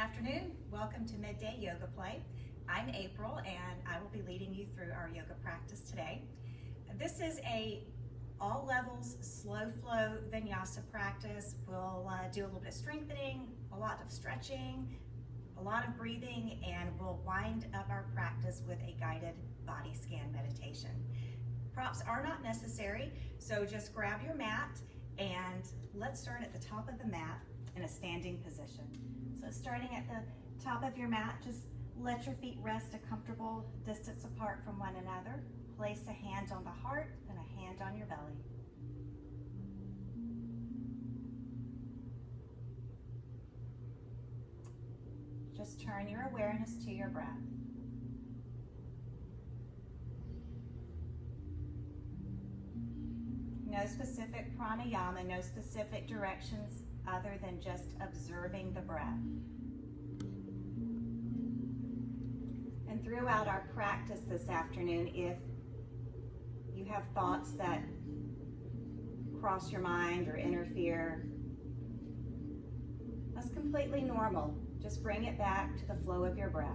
afternoon. Welcome to Midday Yoga Play. I'm April and I will be leading you through our yoga practice today. This is a all levels slow flow vinyasa practice. We'll do a little bit of strengthening, a lot of stretching, a lot of breathing, and we'll wind up our practice with a guided body scan meditation. Props are not necessary, so just grab your mat and let's start at the top of the mat in a standing position. So starting at the top of your mat, just let your feet rest a comfortable distance apart from one another. Place a hand on the heart and a hand on your belly. Just turn your awareness to your breath. No specific pranayama, no specific directions other than just observing the breath. And throughout our practice this afternoon, if you have thoughts that cross your mind or interfere, that's completely normal. Just bring it back to the flow of your breath.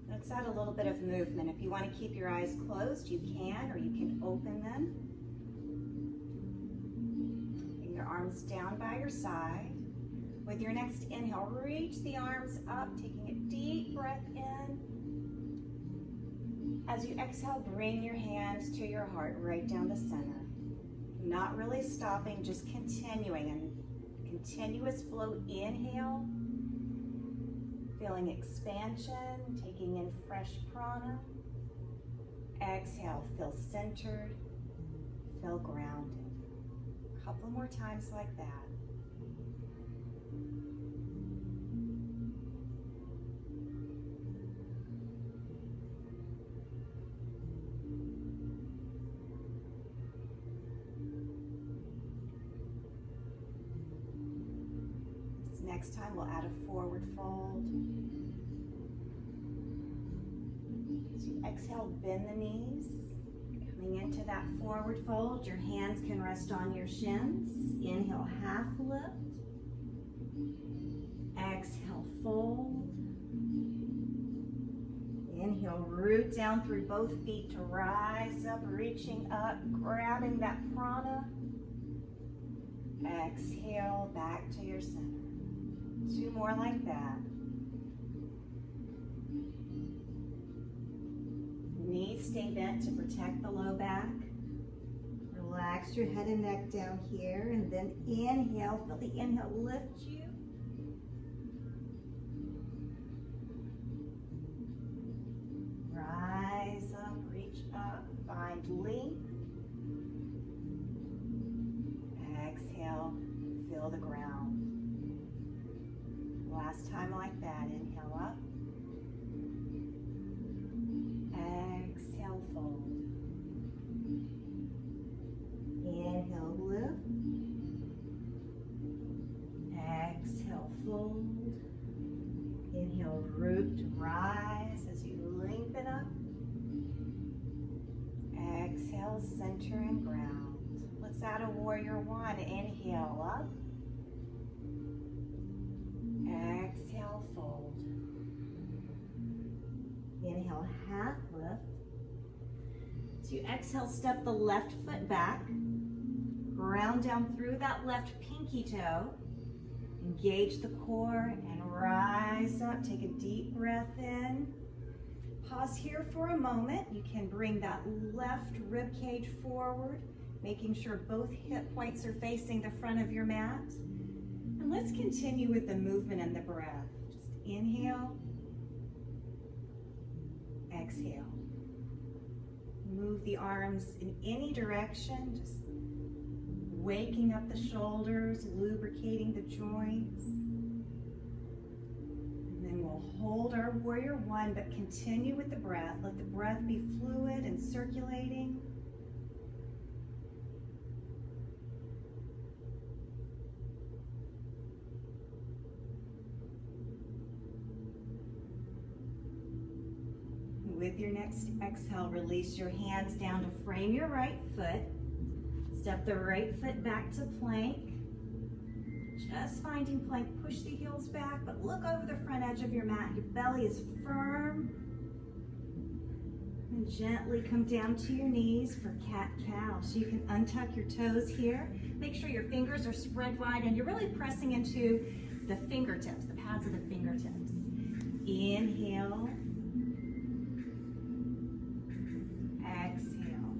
Let's add a little bit of movement. If you want to keep your eyes closed, you can, or you can open them. Bring your arms down by your side. With your next inhale, reach the arms up, taking a deep breath in. As you exhale, bring your hands to your heart, right down the center. Not really stopping, just continuing. And continuous flow, inhale. Feeling expansion, taking in fresh prana. Exhale, feel centered, feel grounded. A couple more times like that. Next time we'll add a forward fold. As you exhale, bend the knees. Coming into that forward fold, your hands can rest on your shins. Inhale, half lift. Exhale, fold. Inhale, root down through both feet to rise up, reaching up, grabbing that prana. Exhale, back to your center. Two more like that. Knees stay bent to protect the low back. Relax your head and neck down here, and then inhale. Feel the inhale lift you. Rise up, reach up, find length. Exhale, feel the ground. Last time like that. Inhale up. Exhale, fold. Inhale, lift. Exhale, fold. Inhale, root to rise as you lengthen up. Exhale, center and ground. Let's add a warrior one. Inhale up. Exhale, fold. Inhale, half lift. So you exhale, step the left foot back. Ground down through that left pinky toe. Engage the core and rise up. Take a deep breath in. Pause here for a moment. You can bring that left rib cage forward, making sure both hip points are facing the front of your mat. And let's continue with the movement and the breath. Just inhale, exhale. Move the arms in any direction, just waking up the shoulders, lubricating the joints. And then we'll hold our warrior one, but continue with the breath. Let the breath be fluid and circulating. With your next exhale, release your hands down to frame your right foot. Step the right foot back to plank. Just finding plank, push the heels back, but look over the front edge of your mat. Your belly is firm. And gently come down to your knees for cat-cow. So you can untuck your toes here. Make sure your fingers are spread wide and you're really pressing into the fingertips, the pads of the fingertips. Inhale. Exhale.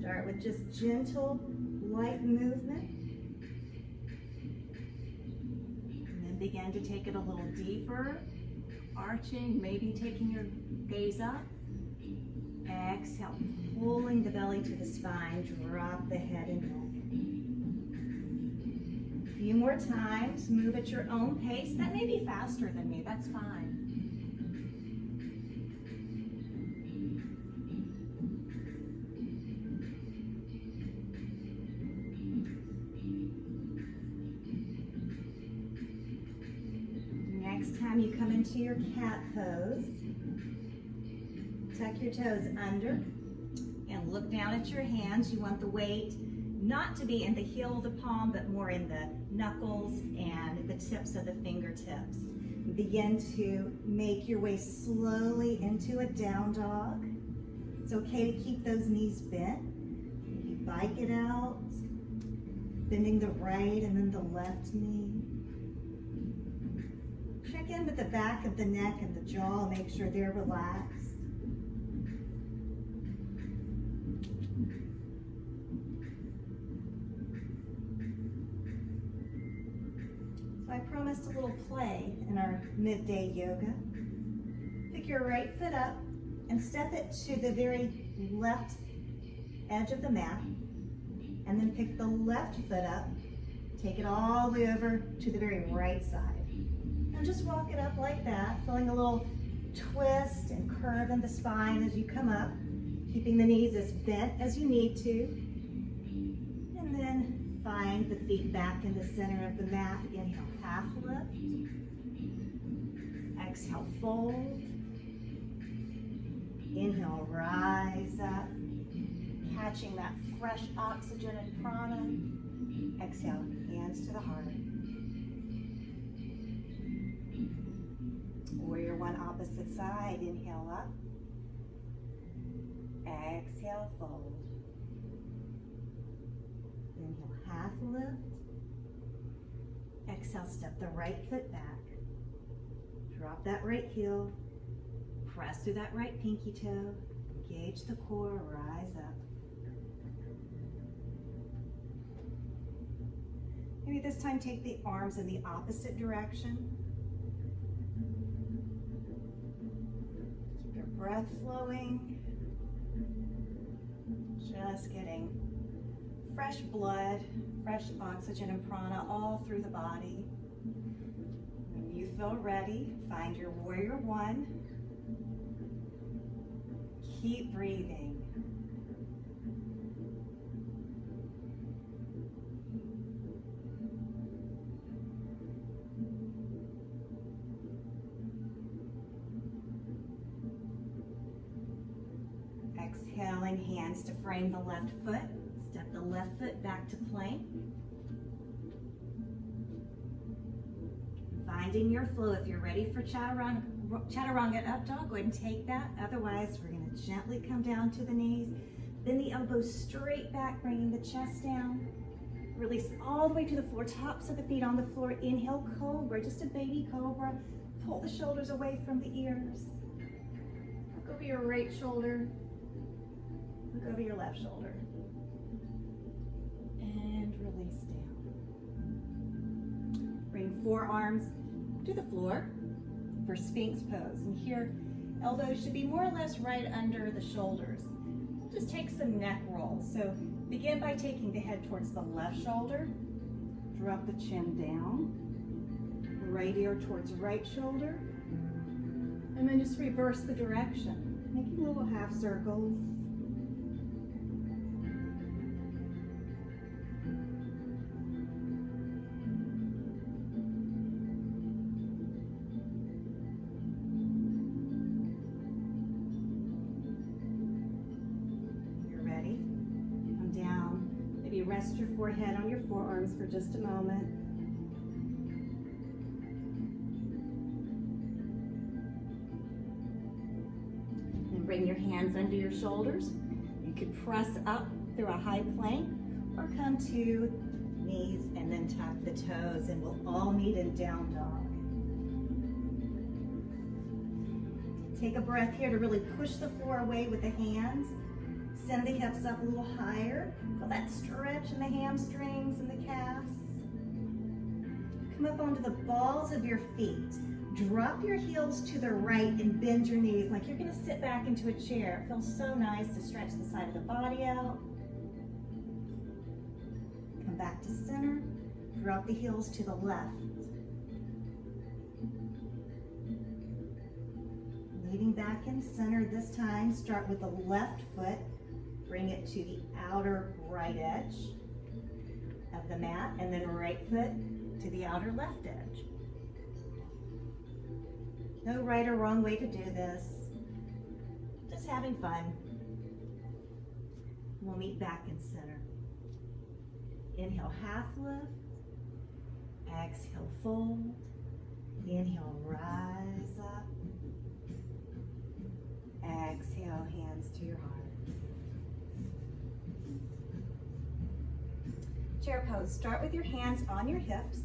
Start with just gentle, light movement. And then begin to take it a little deeper. Arching, maybe taking your gaze up. Exhale, pulling the belly to the spine, drop the head and neck. A few more times, move at your own pace. That may be faster than me, that's fine. Next time you come into your cat pose, tuck your toes under and look down at your hands. You want the weight not to be in the heel of the palm, but more in the knuckles and the tips of the fingertips. Begin to make your way slowly into a down dog. It's okay to keep those knees bent. You bike it out, bending the right and then the left knee. Check in with the back of the neck and the jaw, make sure they're relaxed. So I promised a little play in our midday yoga. Pick your right foot up and step it to the very left edge of the mat, and then pick the left foot up, take it all the way over to the very right side. And just walk it up like that, feeling a little twist and curve in the spine as you come up, keeping the knees as bent as you need to. And then find the feet back in the center of the mat. Inhale, half lift. Exhale, fold. Inhale, rise up, catching that fresh oxygen and prana. Exhale, hands to the heart. Warrior one, opposite side. Inhale up. Exhale, fold. Inhale, half lift. Exhale, step the right foot back. Drop that right heel. Press through that right pinky toe. Engage the core, rise up. Maybe this time take the arms in the opposite direction. Keep your breath flowing. Just getting fresh blood, fresh oxygen and prana all through the body. When you feel ready, find your warrior one. Keep breathing. Exhaling, hands to frame the left foot. Step the left foot back to plank. Finding your flow. If you're ready for chaturanga up dog, go ahead and take that. Otherwise, we're going to gently come down to the knees. Bend the elbows straight back, bringing the chest down. Release all the way to the floor, tops of the feet on the floor. Inhale, cobra, just a baby cobra. Pull the shoulders away from the ears. Look over your right shoulder. Look over your left shoulder. And release down. Bring forearms to the floor for Sphinx pose. And here, elbows should be more or less right under the shoulders. Just take some neck rolls. So begin by taking the head towards the left shoulder. Drop the chin down. Right ear towards right shoulder. And then just reverse the direction, making little half circles. rest your forehead on your forearms for just a moment. And bring your hands under your shoulders. You could press up through a high plank or come to knees and then tap the toes, and we'll all meet in down dog. Take a breath here to really push the floor away with the hands. Send the hips up a little higher. Feel that stretch in the hamstrings and the calves. Come up onto the balls of your feet. Drop your heels to the right and bend your knees like you're gonna sit back into a chair. It feels so nice to stretch the side of the body out. Come back to center. Drop the heels to the left. Leading back in center this time, start with the left foot. Bring it to the outer right edge of the mat, and then right foot to the outer left edge. No right or wrong way to do this. Just having fun. We'll meet back in center. Inhale, half lift. Exhale, fold. Inhale, rise up. Exhale, hands to your heart. Chair pose. Start with your hands on your hips.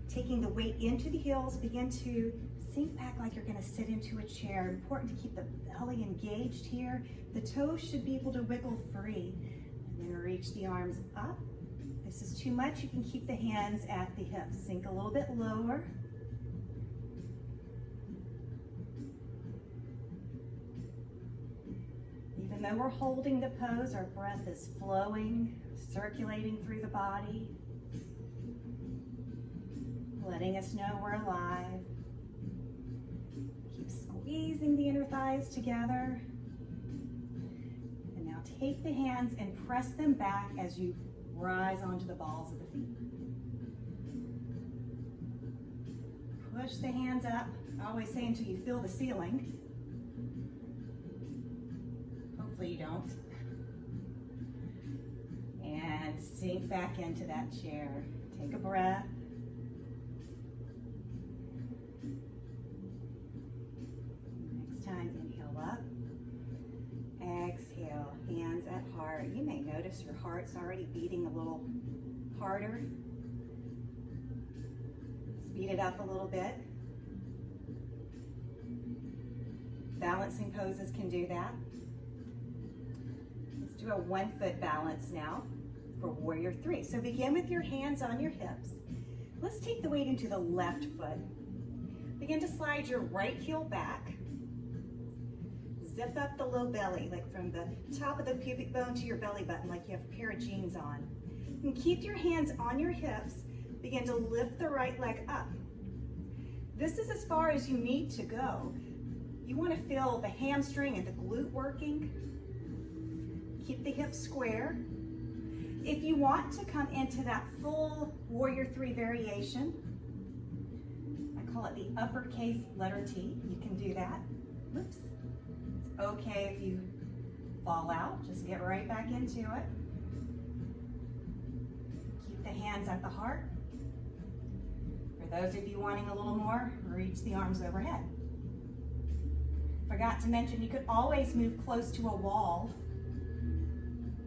Taking the weight into the heels, begin to sink back like you're going to sit into a chair. Important to keep the belly engaged here. The toes should be able to wiggle free. And then reach the arms up. If this is too much, you can keep the hands at the hips. Sink a little bit lower. Even though we're holding the pose, our breath is flowing, circulating through the body, letting us know we're alive. Keep squeezing the inner thighs together. And now take the hands and press them back as you rise onto the balls of the feet. Push the hands up. I always say until you feel the ceiling. Hopefully you don't. And sink back into that chair. Take a breath. Next time, inhale up. Exhale, hands at heart. You may notice your heart's already beating a little harder. Speed it up a little bit. Balancing poses can do that. Let's do a 1 foot balance now for warrior 3. So begin with your hands on your hips. Let's take the weight into the left foot. Begin to slide your right heel back. Zip up the low belly, like from the top of the pubic bone to your belly button, like you have a pair of jeans on. And keep your hands on your hips. Begin to lift the right leg up. This is as far as you need to go. You want to feel the hamstring and the glute working. Keep the hips square. If you want to come into that full warrior 3 variation, I call it the uppercase letter T, you can do that. Whoops. It's okay if you fall out, just get right back into it. Keep the hands at the heart. For those of you wanting a little more, reach the arms overhead. Forgot to mention, you could always move close to a wall.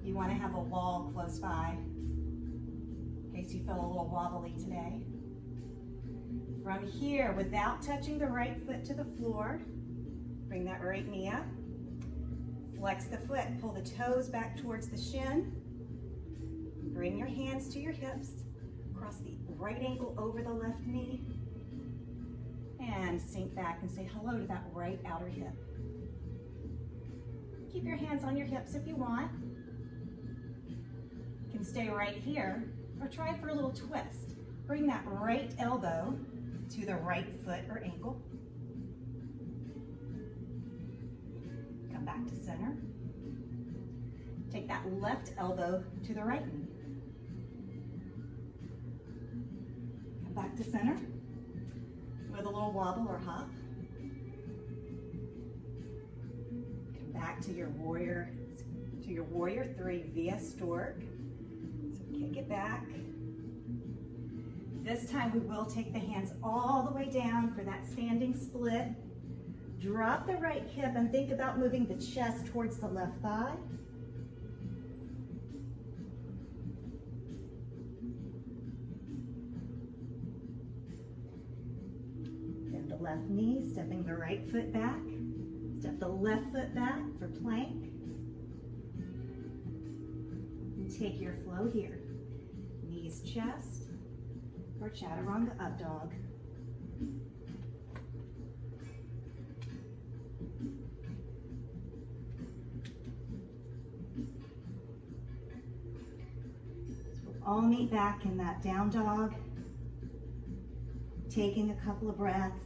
You want to have a wall close by, in case you feel a little wobbly today. From here, without touching the right foot to the floor, bring that right knee up. Flex the foot, pull the toes back towards the shin. Bring your hands to your hips. Cross the right ankle over the left knee. And sink back and say hello to that right outer hip. Keep your hands on your hips if you want. You can stay right here or try for a little twist. Bring that right elbow to the right foot or ankle. Come back to center. Take that left elbow to the right knee. Come back to center with a little wobble or hop. Come back to your warrior 3 via stork. Kick it back. This time we will take the hands all the way down for that standing split. Drop the right hip and think about moving the chest towards the left thigh. Bend the left knee, stepping the right foot back. Step the left foot back for plank. And take your flow here. Knees, chest, or chaturanga up dog. All meet back in that down dog, taking a couple of breaths.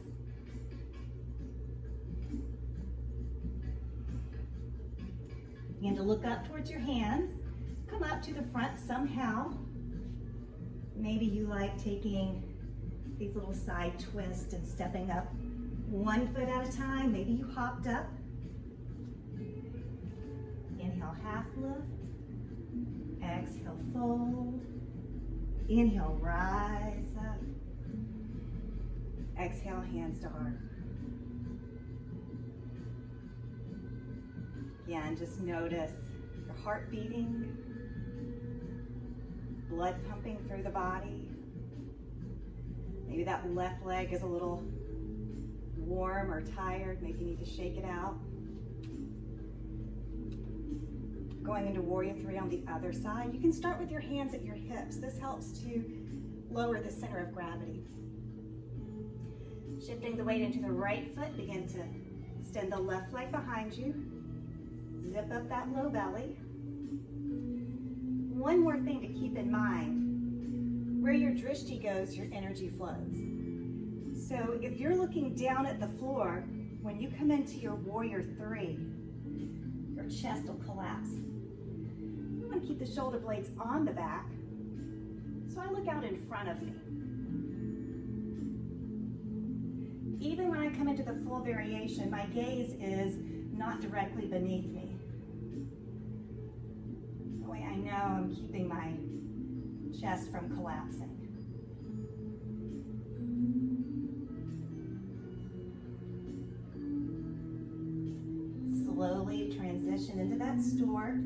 Begin to look up towards your hands. Come up to the front somehow. Maybe you like taking these little side twists and stepping up one foot at a time. Maybe you hopped up. Inhale, half lift. Exhale, fold. Inhale, rise up. Exhale, hands to heart. Again, just notice your heart beating, blood pumping through the body. Maybe that left leg is a little warm or tired. Maybe you need to shake it out. Going into warrior three on the other side. You can start with your hands at your hips. This helps to lower the center of gravity. Shifting the weight into the right foot, begin to extend the left leg behind you. Zip up that low belly. One more thing to keep in mind, where your drishti goes, your energy flows. So if you're looking down at the floor, when you come into your warrior three, your chest will collapse. You want to keep the shoulder blades on the back, so I look out in front of me. Even when I come into the full variation, my gaze is not directly beneath me. That way I know I'm keeping my chest from collapsing. Slowly transition into that stork.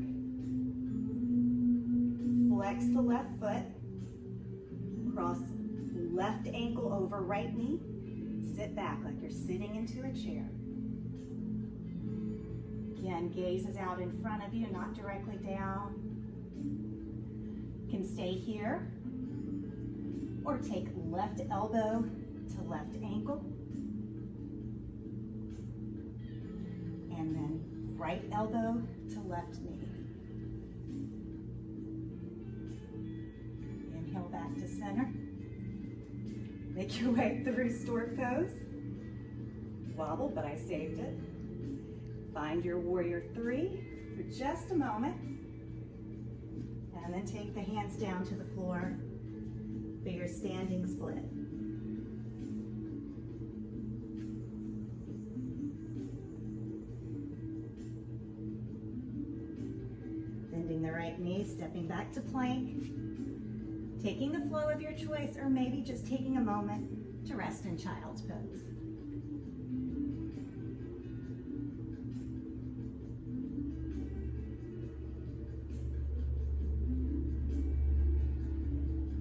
Flex the left foot. Cross left ankle over right knee. Sit back like you're sitting into a chair. Again, gaze is out in front of you, not directly down. You can stay here or take left elbow to left ankle. And then right elbow to left knee. Inhale back to center. Make your way through stork pose. Wobble, but I saved it. Find your warrior three for just a moment. And then take the hands down to the floor for your standing split. Bending the right knee, stepping back to plank. Taking the flow of your choice, or maybe just taking a moment to rest in child's pose.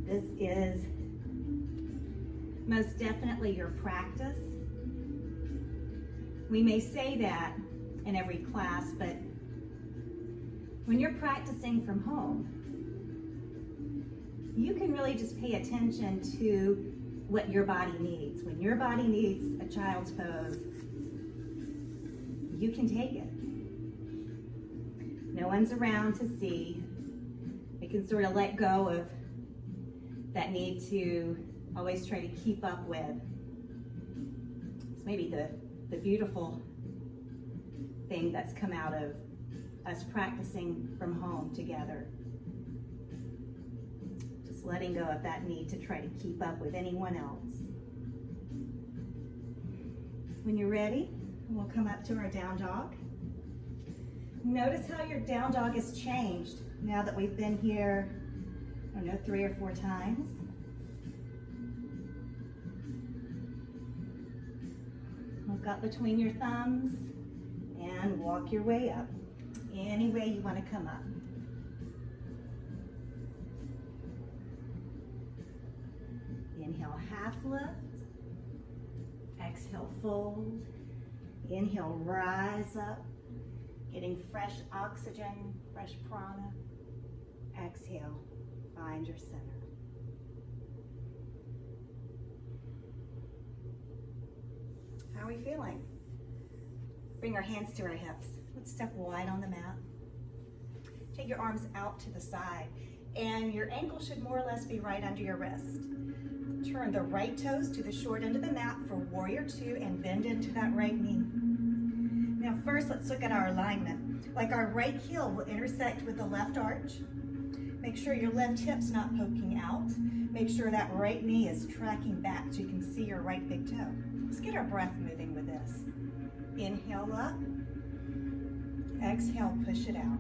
This is most definitely your practice. We may say that in every class, but when you're practicing from home, you can really just pay attention to what your body needs. When your body needs a child's pose, you can take it. No one's around to see. You can sort of let go of that need to always try to keep up with. It's maybe the beautiful thing that's come out of us practicing from home together. Just letting go of that need to try to keep up with anyone else. When you're ready, we'll come up to our down dog. Notice how your down dog has changed now that we've been here I know, 3 or 4 times. Look up between your thumbs and walk your way up. Any way you want to come up. Inhale, half lift. Exhale, fold. Inhale, rise up. Getting fresh oxygen, fresh prana. Exhale, find your center. How are we feeling? Bring our hands to our hips. Let's step wide on the mat. Take your arms out to the side, and your ankle should more or less be right under your wrist. Turn the right toes to the short end of the mat for warrior 2 and bend into that right knee. Now first, let's look at our alignment. Like our right heel will intersect with the left arch. Make sure your left hip's not poking out. Make sure that right knee is tracking back so you can see your right big toe. Let's get our breath moving with this. Inhale up. Exhale, push it out.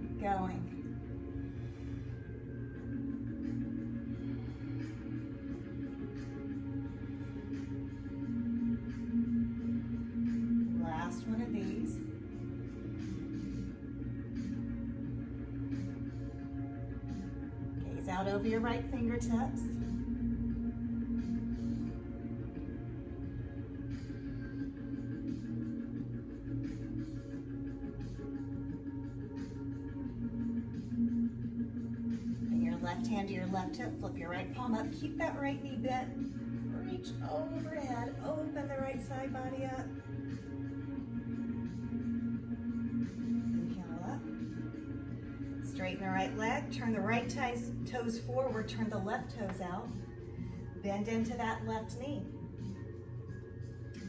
Keep going. Last one of these. Gaze out over your right fingertips. Left hand to your left hip, flip your right palm up, keep that right knee bent, reach overhead, open the right side body up. Inhale up. Straighten the right leg, turn the right toes forward, turn the left toes out, bend into that left knee.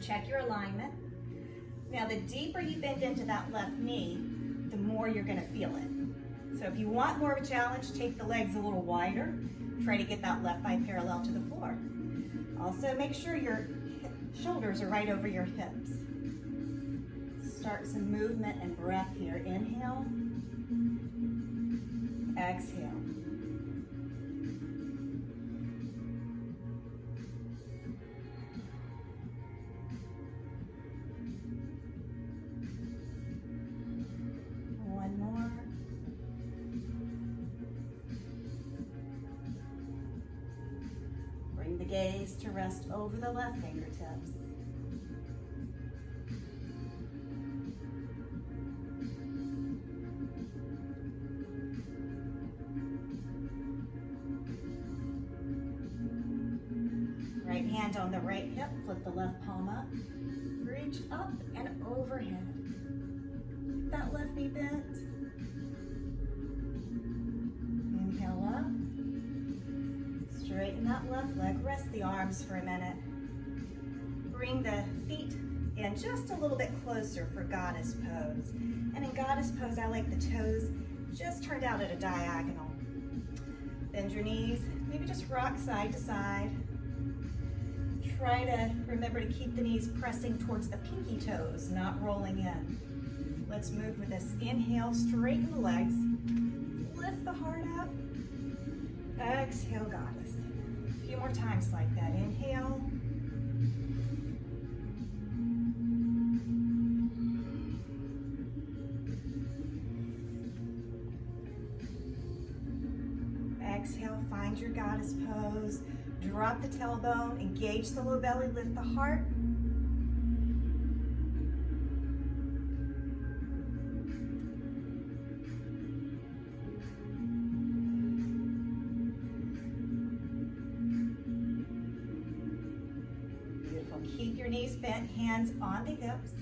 Check your alignment. Now the deeper you bend into that left knee, the more you're going to feel it. So if you want more of a challenge, take the legs a little wider. Try to get that left thigh parallel to the floor. Also, make sure your shoulders are right over your hips. Start some movement and breath here. Inhale. Exhale. One more. Bring the gaze to rest over the left fingertips. Right hand on the right hip, flip the left palm up. Reach up and overhead. Keep that left knee bent. Inhale up. Straighten that left leg, rest the arms for a minute. Bring the feet in just a little bit closer for goddess pose. And in goddess pose, I like the toes just turned out at a diagonal. Bend your knees, maybe just rock side to side. Try to remember to keep the knees pressing towards the pinky toes, not rolling in. Let's move with this. Inhale, straighten the legs, lift the heart up. Exhale, goddess. A few more times like that. Inhale. Exhale, find your goddess pose. Drop the tailbone, engage the low belly, lift the heart. Beautiful. Keep your knees bent, hands on the hips.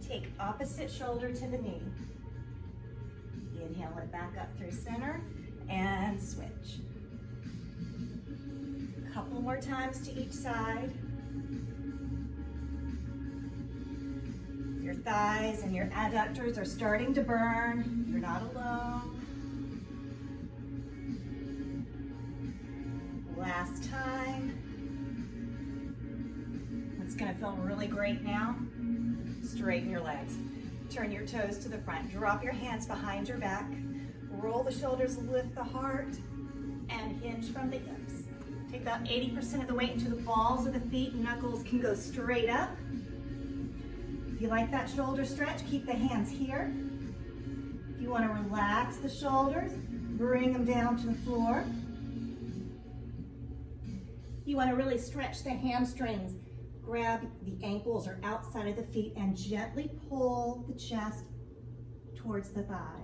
Take opposite shoulder to the knee. Inhale it back up through center and switch. Couple more times to each side. Your thighs and your adductors are starting to burn. You're not alone. Last time. It's gonna feel really great now. Straighten your legs. Turn your toes to the front. Drop your hands behind your back. Roll the shoulders, lift the heart, and hinge from the hips. Take about 80% of the weight into the balls of the feet. Knuckles can go straight up. If you like that shoulder stretch, keep the hands here. If you want to relax the shoulders, bring them down to the floor. You want to really stretch the hamstrings. Grab the ankles or outside of the feet and gently pull the chest towards the thighs.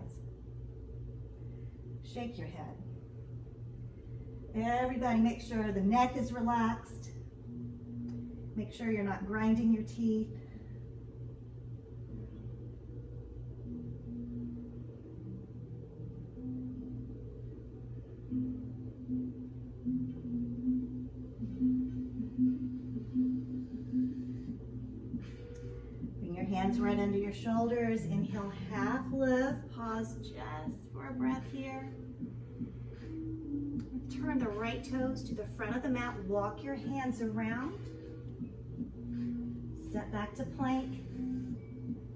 Shake your head. Everybody make sure the neck is relaxed. Make sure you're not grinding your teeth. Bring your hands right under your shoulders. Inhale, half lift. Pause just for a breath here. Turn the right toes to the front of the mat. Walk your hands around. Step back to plank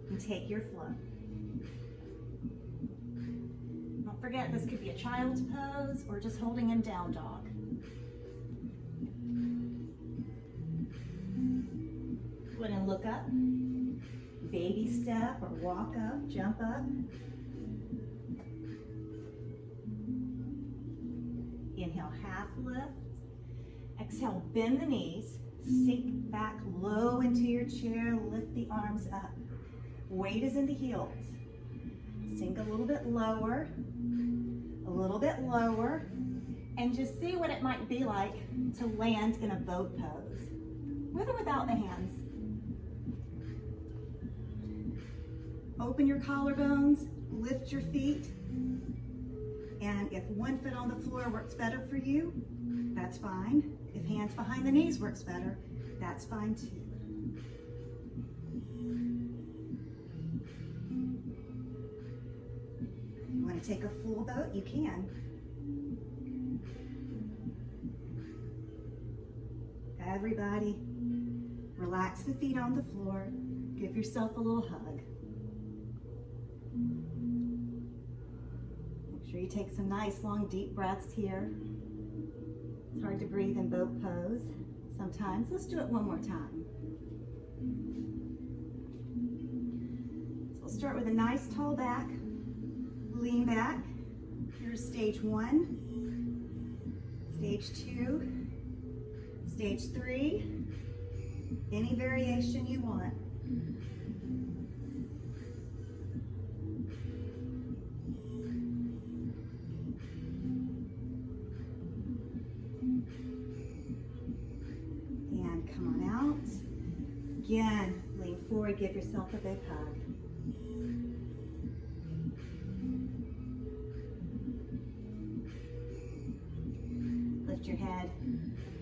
and take your flow. Don't forget, this could be a child's pose or just holding in down dog. Go ahead and look up. Baby step or walk up, jump up. Inhale, half lift. Exhale, bend the knees. Sink back low into your chair. Lift the arms up. Weight is in the heels. Sink a little bit lower. A little bit lower. And just see what it might be like to land in a boat pose. With or without the hands. Open your collarbones. Lift your feet. And if one foot on the floor works better for you, that's fine. If hands behind the knees works better, that's fine too. You want to take a full boat? You can. Everybody, relax the feet on the floor. Give yourself a little hug. Make sure you take some nice, long, deep breaths here. It's hard to breathe in boat pose sometimes. Let's do it one more time. So we'll start with a nice tall back. Lean back. Here's stage 1, stage 2, stage 3. Any variation you want. Again, lean forward, give yourself a big hug. Lift your head,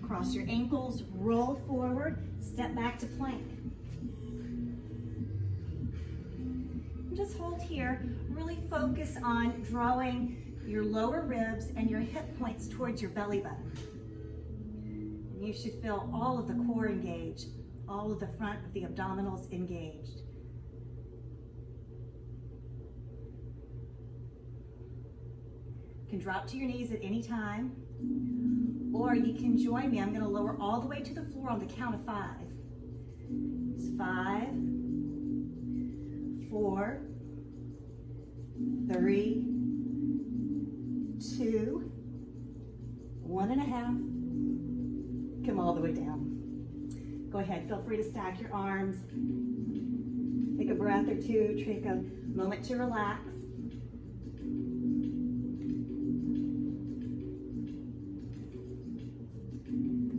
cross your ankles, roll forward, step back to plank. And just hold here, really focus on drawing your lower ribs and your hip points towards your belly button. And you should feel all of the core engaged. All of the front of the abdominals engaged. You can drop to your knees at any time, or you can join me. I'm going to lower all the way to the floor on the count of 5. It's 5, 4, 3, 2, 1.5. Come all the way down. Go ahead, feel free to stack your arms. Take a breath or two, take a moment to relax.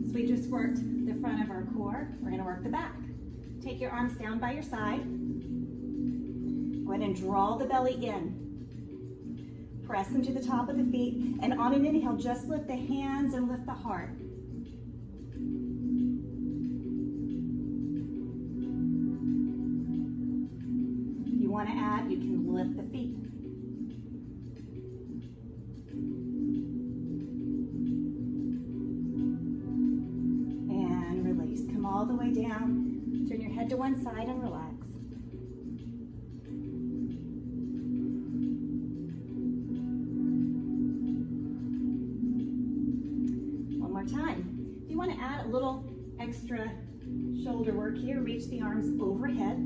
So we just worked the front of our core. We're going to work the back. Take your arms down by your side. Go ahead and draw the belly in. Press them to the top of the feet. And on an inhale, just lift the hands and lift the heart. Want to add, you can lift the feet. And release. Come all the way down. Turn your head to one side and relax. that little extra shoulder work here. Reach the arms overhead.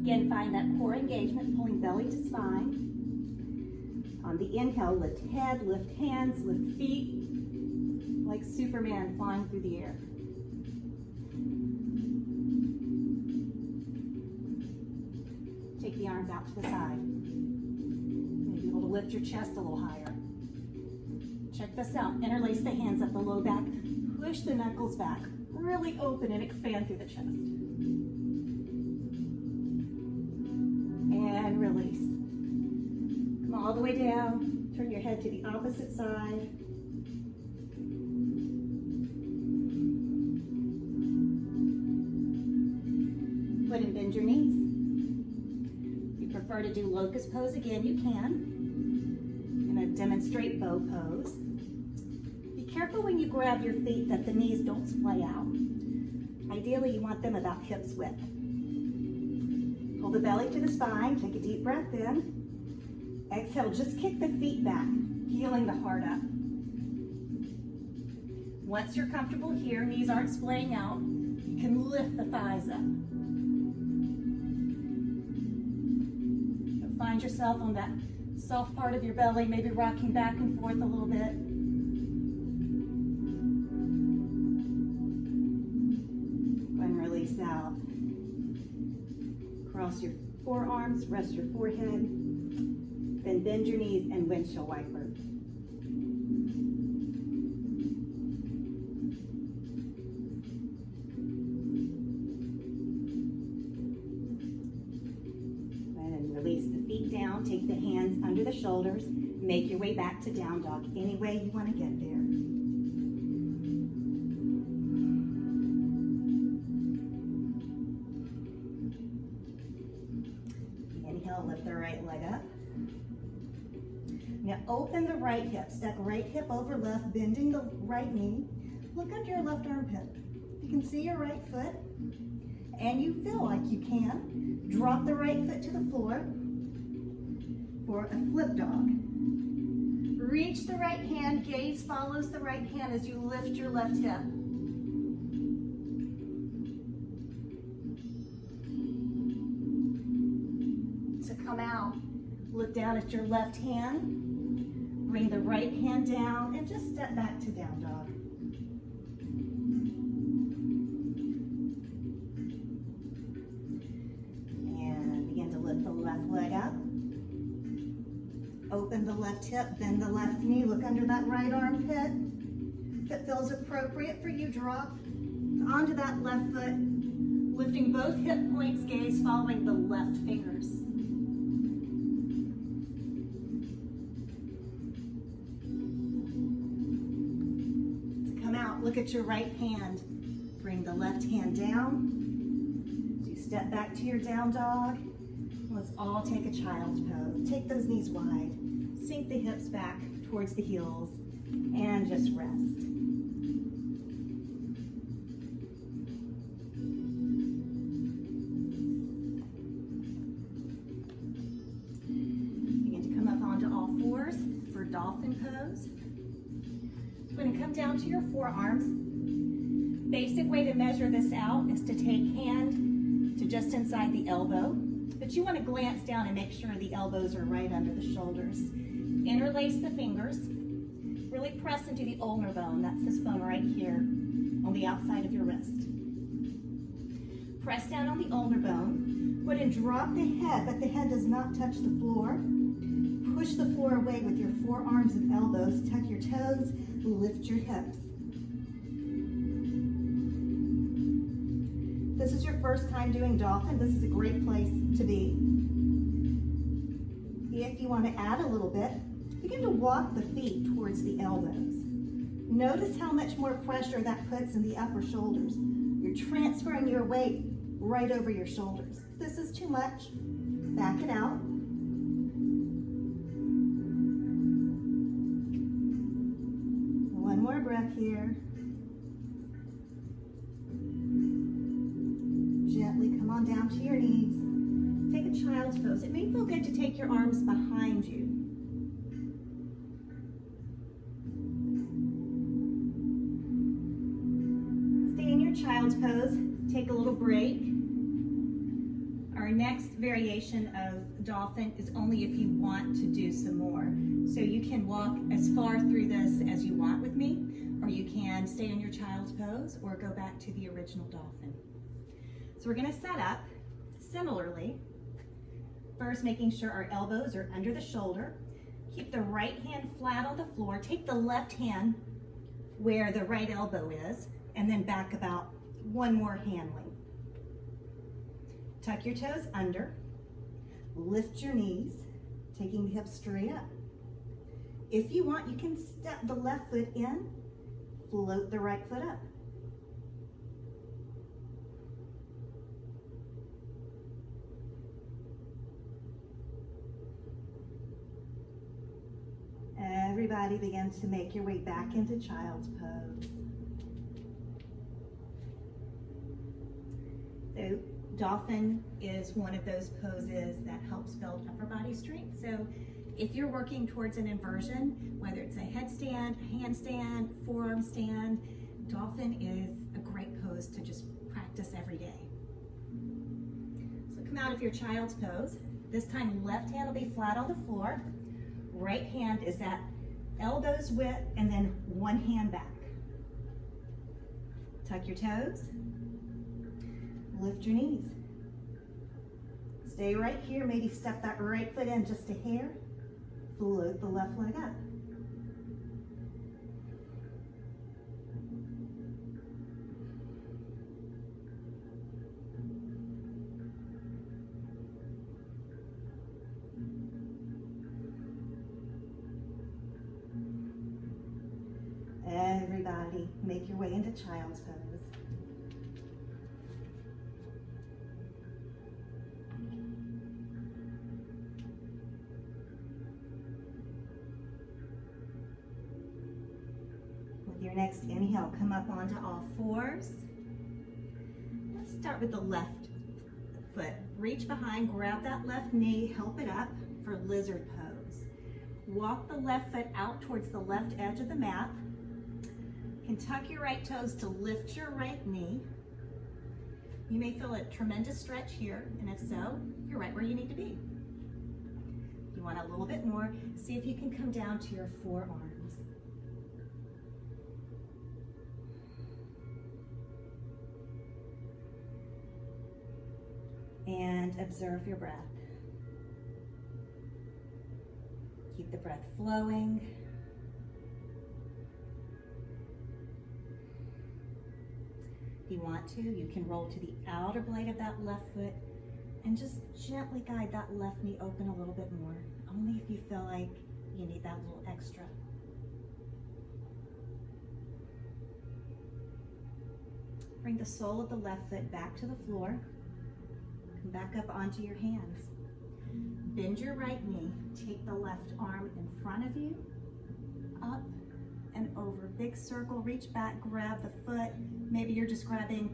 Again, find that core engagement, pulling belly to spine. On the inhale, lift head, lift hands, lift feet, like Superman flying through the air. Take the arms out to the side. Maybe able to lift your chest a little higher. Check this out. Interlace the hands up the low back. Push the knuckles back. Really open and expand through the chest. And release. Come all the way down. Turn your head to the opposite side. Foot and bend your knees. If you prefer to do locust pose again, you can. I'm going to demonstrate bow pose. Be careful when you grab your feet that the knees don't splay out. Ideally, you want them about hips width. Pull the belly to the spine. Take a deep breath in. Exhale, just kick the feet back, healing the heart up. Once you're comfortable here, knees aren't splaying out, you can lift the thighs up. You'll find yourself on that soft part of your belly, maybe rocking back and forth a little bit. Go and release out. Cross your forearms, rest your forehead. Then bend your knees and windshield wiper. And release the feet down. Take the hands under the shoulders. Make your way back to down dog any way you want to get there. Inhale, lift the right leg up. Now open the right hip. Step right hip over left, bending the right knee. Look under your left armpit. You can see your right foot, and you feel like you can. Drop the right foot to the floor for a flip dog. Reach the right hand, gaze follows the right hand as you lift your left hip. To come out, look down at your left hand. Bring the right hand down and just step back to down dog. And begin to lift the left leg up. Open the left hip, bend the left knee, look under that right armpit. If it feels appropriate for you, drop onto that left foot, lifting both hip points, gaze following the left fingers. Look at your right hand. Bring the left hand down. Do step back to your down dog. Let's all take a child's pose. Take those knees wide. Sink the hips back towards the heels and just rest. Begin to come up onto all fours for dolphin pose. Going to come down to your forearms. Basic way to measure this out is to take hand to just inside the elbow, but you want to glance down and make sure the elbows are right under the shoulders. Interlace the fingers. Really press into the ulnar bone. That's this bone right here on the outside of your wrist. Press down on the ulnar bone. Go ahead and drop the head, but the head does not touch the floor. Push the floor away with your forearms and elbows. Tuck your toes. Lift your hips. This is your first time doing dolphin. This is a great place to be. If you want to add a little bit, begin to walk the feet towards the elbows. Notice how much more pressure that puts in the upper shoulders. You're transferring your weight right over your shoulders. If this is too much, back it out. One more breath here. Gently come on down to your knees. Take a child's pose. It may feel good to take your arms behind you. child's pose, take a little break. Our next variation of dolphin is only if you want to do some more. So you can walk as far through this as you want with me, or you can stay in your child's pose or go back to the original dolphin. So we're gonna set up similarly. First, making sure our elbows are under the shoulder. Keep the right hand flat on the floor. Take the left hand where the right elbow is, and then back about one more hand length. Tuck your toes under. Lift your knees, taking the hips straight up. If you want, you can step the left foot in, float the right foot up. Everybody begins to make your way back into child's pose. So dolphin is one of those poses that helps build upper body strength. So if you're working towards an inversion, whether it's a headstand, handstand, forearm stand, dolphin is a great pose to just practice every day. So come out of your child's pose. This time left hand will be flat on the floor. Right hand is at elbows width, and then one hand back. Tuck your toes. Lift your knees. Stay right here. Maybe step that right foot in just a hair. Float the left leg up. Everybody, make your way into child's pose. With your next inhale, come up onto all fours. Let's start with the left foot. Reach behind, grab that left knee, help it up for lizard pose. Walk the left foot out towards the left edge of the mat. You can tuck your right toes to lift your right knee. You may feel a tremendous stretch here, and if so, you're right where you need to be. If you want a little bit more, see if you can come down to your forearms. And observe your breath. Keep the breath flowing. If you want to, you can roll to the outer blade of that left foot and just gently guide that left knee open a little bit more, only if you feel like you need that little extra. Bring the sole of the left foot back to the floor. Come back up onto your hands. Bend your right knee. Take the left arm in front of you, up and over. Big circle, reach back, grab the foot. Maybe you're just grabbing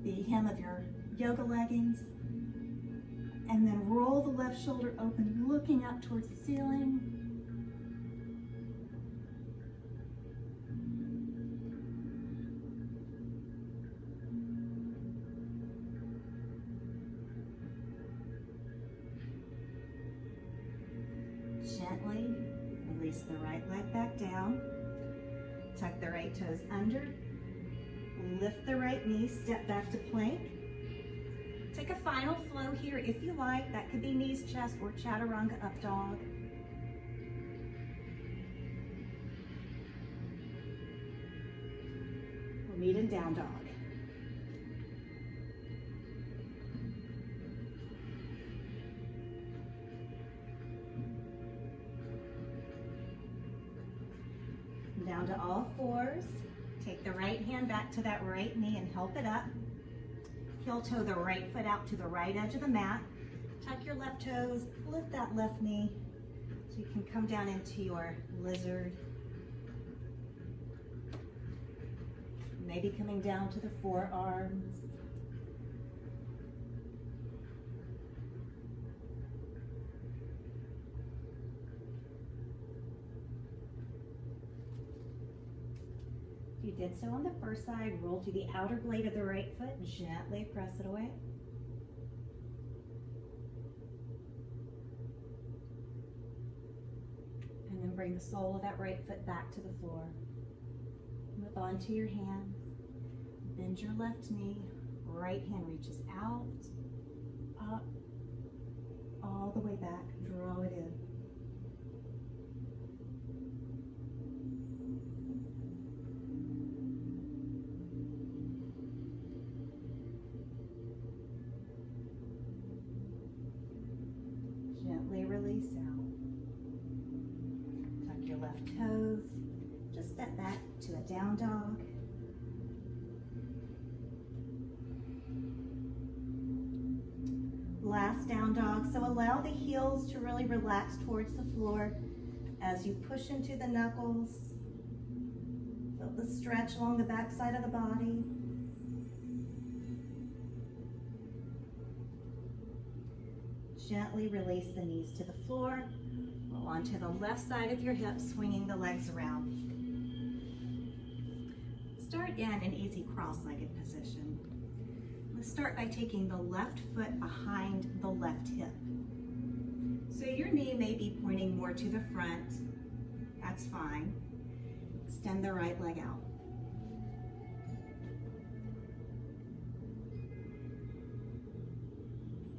the hem of your yoga leggings. And then roll the left shoulder open, looking up towards the ceiling. Gently release the right leg back down. Tuck the right toes under. Lift the right knee, step back to plank. Take a final flow here if you like. That could be knees, chest, or chaturanga up dog. We'll meet in down dog. Down to all fours. Take the right hand back to that right knee and help it up. Heel toe the right foot out to the right edge of the mat. Tuck your left toes, lift that left knee so you can come down into your lizard. Maybe coming down to the forearms. If You did so on the first side. Roll to the outer blade of the right foot and gently press it away. And then bring the sole of that right foot back to the floor. Move on to your hands. Bend your left knee. Right hand reaches out, up, all the way back. Draw it in. Gently release out. Tuck your left toes. Just step back to a down dog. Last down dog. So allow the heels to really relax towards the floor as you push into the knuckles. Feel the stretch along the back side of the body. Gently release the knees to the floor. Roll onto the left side of your hips, swinging the legs around. Start in an easy cross-legged position. Let's start by taking the left foot behind the left hip. So your knee may be pointing more to the front. That's fine. Extend the right leg out.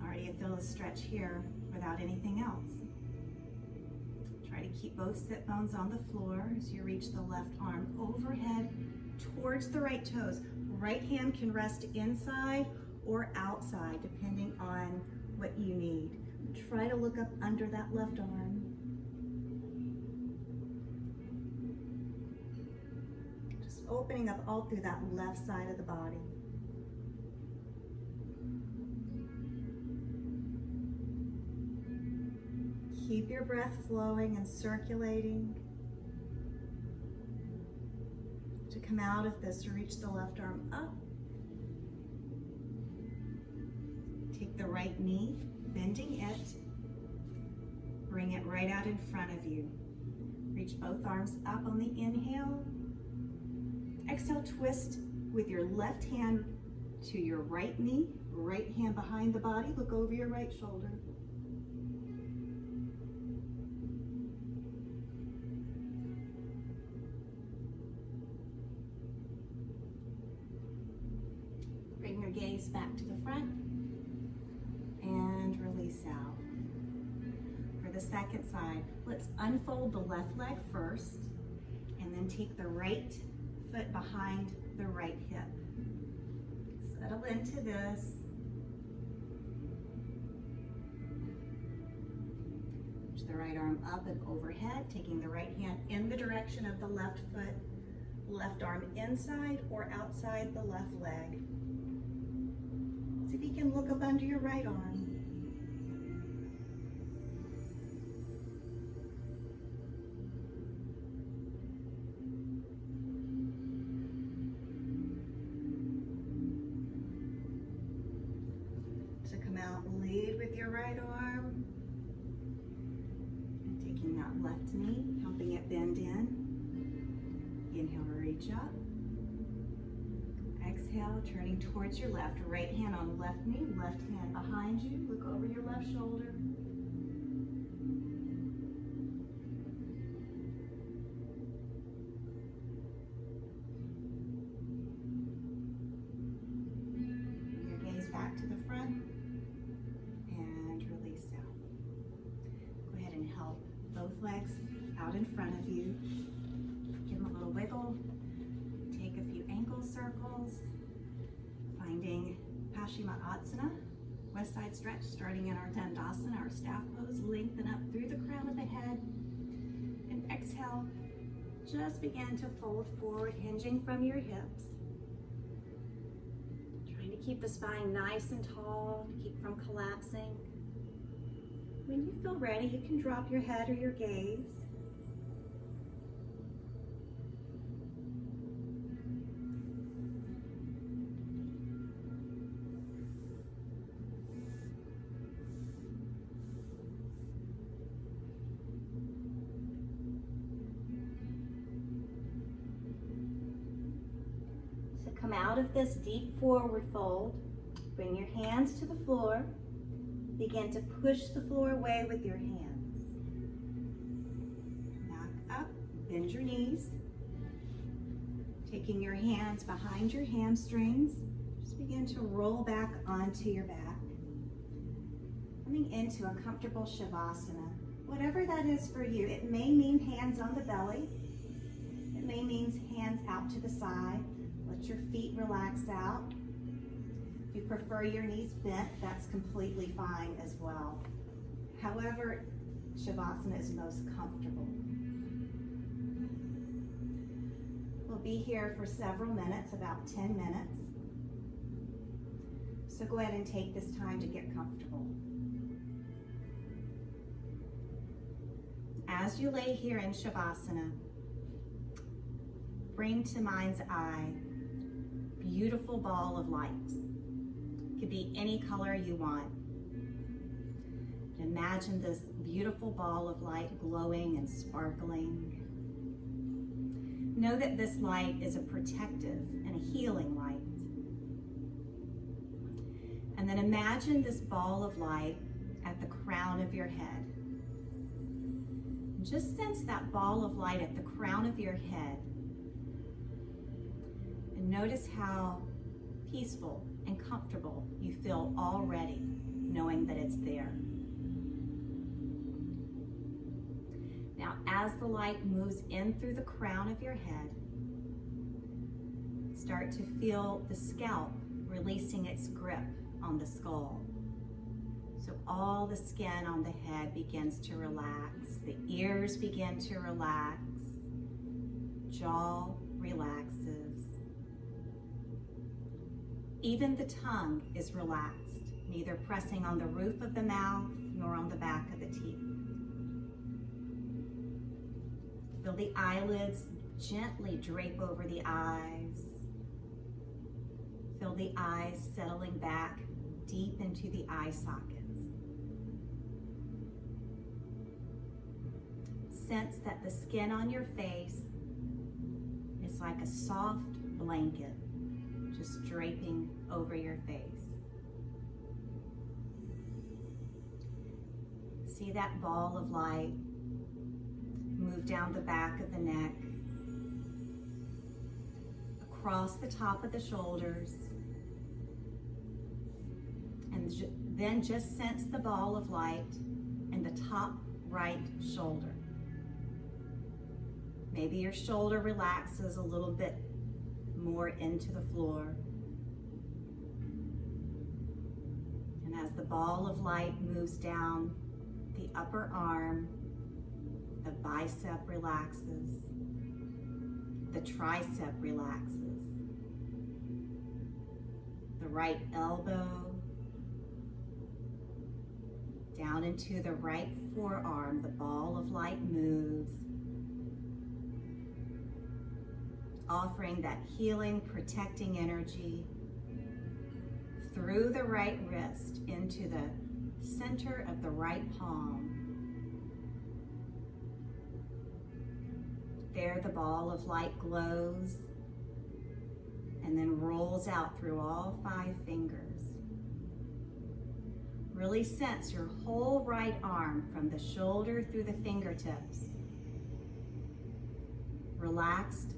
Already feel a stretch here without anything else. Try to keep both sit bones on the floor as you reach the left arm overhead towards the right toes. Right hand can rest inside or outside depending on what you need. Try to look up under that left arm. Just opening up all through that left side of the body. Keep your breath flowing and circulating. To come out of this, to reach the left arm up. Take the right knee, bending it. Bring it right out in front of you. Reach both arms up on the inhale. Exhale, twist with your left hand to your right knee, right hand behind the body. Look over your right shoulder. Bring your gaze back to the front and release out. For the second side, let's unfold the left leg first and then take the right foot behind the right hip. Settle into this. Reach the right arm up and overhead, taking the right hand in the direction of the left foot, left arm inside or outside the left leg. See if you can look up under your right arm. To come out, lead with your right arm. And taking that left knee, helping it bend in. Inhale, reach up. Exhale, turning towards your left. Right hand on left knee, left hand behind you. Look over your left shoulder. Bring your gaze back to the front and release out. Go ahead and help both legs out in front of you. Give them a little wiggle. Take a few ankle circles, finding Paschimottanasana, west side stretch, starting in our Dandasana, our staff pose. Lengthen up through the crown of the head, and exhale, just begin to fold forward, hinging from your hips. Trying to keep the spine nice and tall, keep from collapsing. When you feel ready, you can drop your head or your gaze. out of this deep forward fold, bring your hands to the floor. Begin to push the floor away with your hands. Back up, bend your knees. Taking your hands behind your hamstrings, just begin to roll back onto your back. Coming into a comfortable savasana. Whatever that is for you, it may mean hands on the belly. It may mean hands out to the side. Let your feet relax out. If you prefer your knees bent, that's completely fine as well. However, Shavasana is most comfortable. We'll be here for several minutes, about 10 minutes. So go ahead and take this time to get comfortable. As you lay here in Shavasana, bring to mind's eye a beautiful ball of light. It could be any color you want. Imagine this beautiful ball of light glowing and sparkling. Know that this light is a protective and a healing light. And then imagine this ball of light at the crown of your head. And just sense that ball of light at the crown of your head. And notice how peaceful and comfortable you feel already, knowing that it's there. Now, as the light moves in through the crown of your head, start to feel the scalp releasing its grip on the skull. So all the skin on the head begins to relax. The ears begin to relax. Jaw relaxes. Even the tongue is relaxed, neither pressing on the roof of the mouth nor on the back of the teeth. Feel the eyelids gently drape over the eyes. Feel the eyes settling back deep into the eye sockets. Sense that the skin on your face is like a soft blanket just draping over your face. See that ball of light move down the back of the neck, across the top of the shoulders, and then just sense the ball of light in the top right shoulder. Maybe your shoulder relaxes a little bit more into the floor. And as the ball of light moves down the upper arm, the bicep relaxes, the tricep relaxes, the right elbow, down into the right forearm, the ball of light moves, offering that healing, protecting energy through the right wrist into the center of the right palm. There the ball of light glows and then rolls out through all 5 fingers. Really sense your whole right arm from the shoulder through the fingertips. Relaxed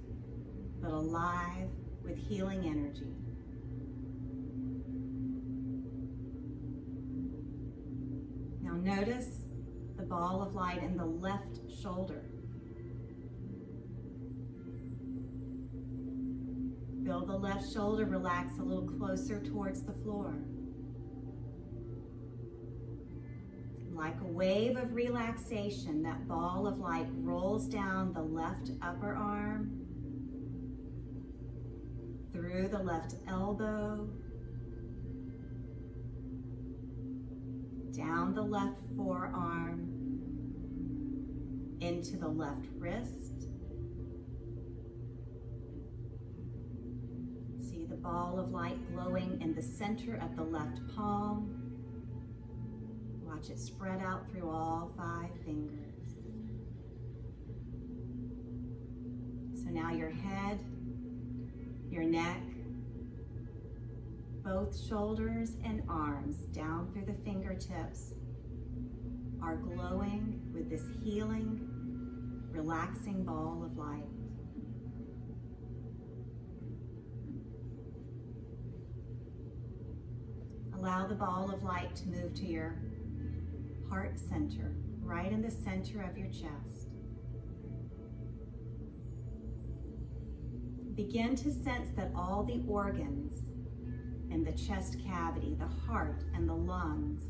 but alive with healing energy. Now notice the ball of light in the left shoulder. Feel the left shoulder relax a little closer towards the floor. Like a wave of relaxation, that ball of light rolls down the left upper arm, through the left elbow, down the left forearm, into the left wrist. See the ball of light glowing in the center of the left palm. Watch it spread out through all 5 fingers. So now your head, your neck, Both shoulders and arms down through the fingertips are glowing with this healing, relaxing ball of light. Allow the ball of light to move to your heart center, right in the center of your chest. Begin to sense that all the organs in the chest cavity, the heart and the lungs,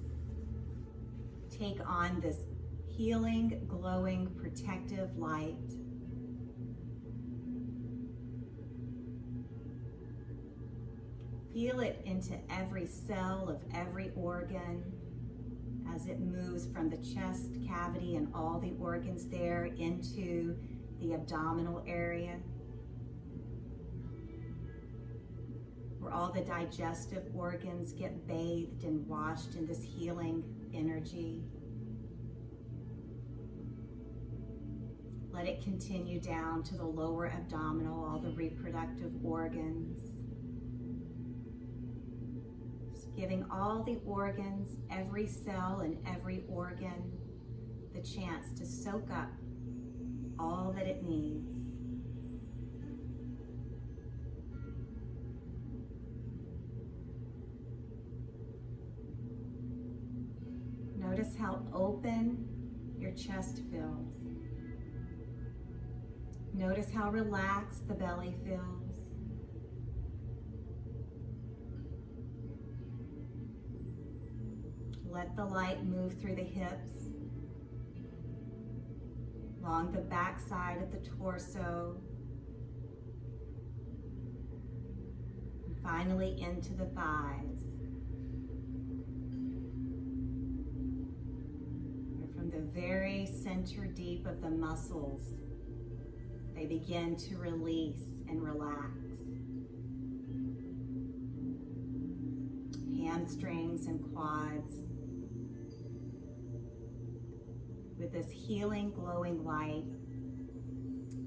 take on this healing, glowing, protective light. Feel it into every cell of every organ as it moves from the chest cavity and all the organs there into the abdominal area, where all the digestive organs get bathed and washed in this healing energy. Let it continue down to the lower abdominal, all the reproductive organs. Just giving all the organs, every cell and every organ, the chance to soak up all that it needs. Notice how open your chest feels. Notice how relaxed the belly feels. Let the light move through the hips, along the back side of the torso, and finally into the thighs. From the very center deep of the muscles, they begin to release and relax. Hamstrings and quads. With this healing, glowing light,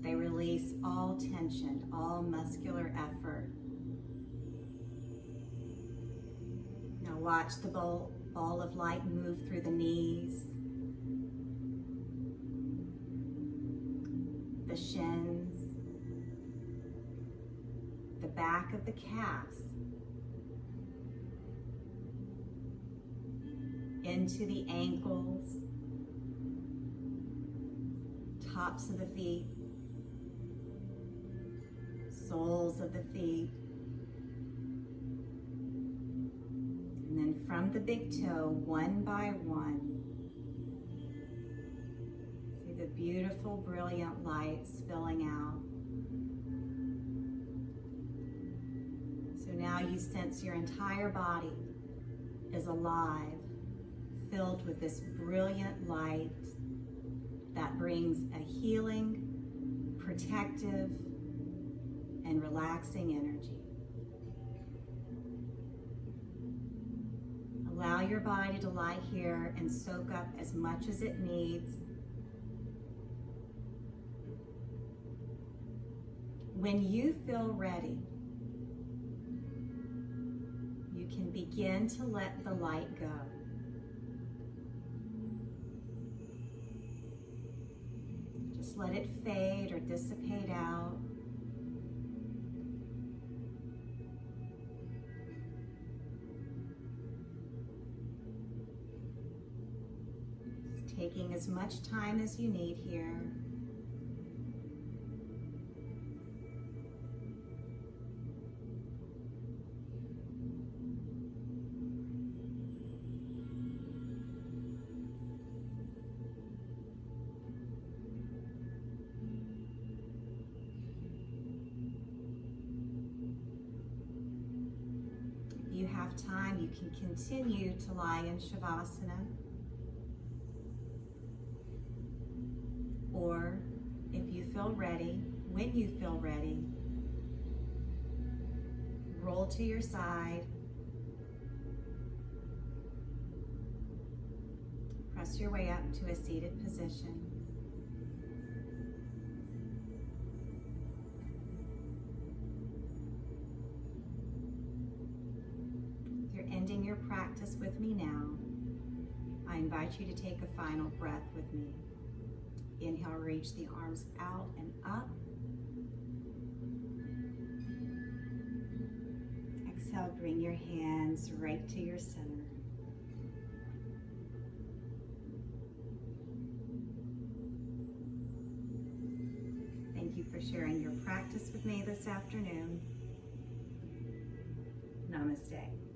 they release all tension, all muscular effort. Now watch the ball of light move through the knees, the shins, the back of the calves, into the ankles, tops of the feet, soles of the feet, and then from the big toe, one by one, see the beautiful, brilliant light spilling out. So now you sense your entire body is alive, filled with this brilliant light that brings a healing, protective, and relaxing energy. Allow your body to lie here and soak up as much as it needs. When you feel ready, you can begin to let the light go. Just let it fade or dissipate out. Just taking as much time as you need here. Time, you can continue to lie in Shavasana, or if you feel ready, when you feel ready, roll to your side, press your way up to a seated position. practice with me now, I invite you to take a final breath with me. Inhale, reach the arms out and up. Exhale, bring your hands right to your center. Thank you for sharing your practice with me this afternoon. Namaste.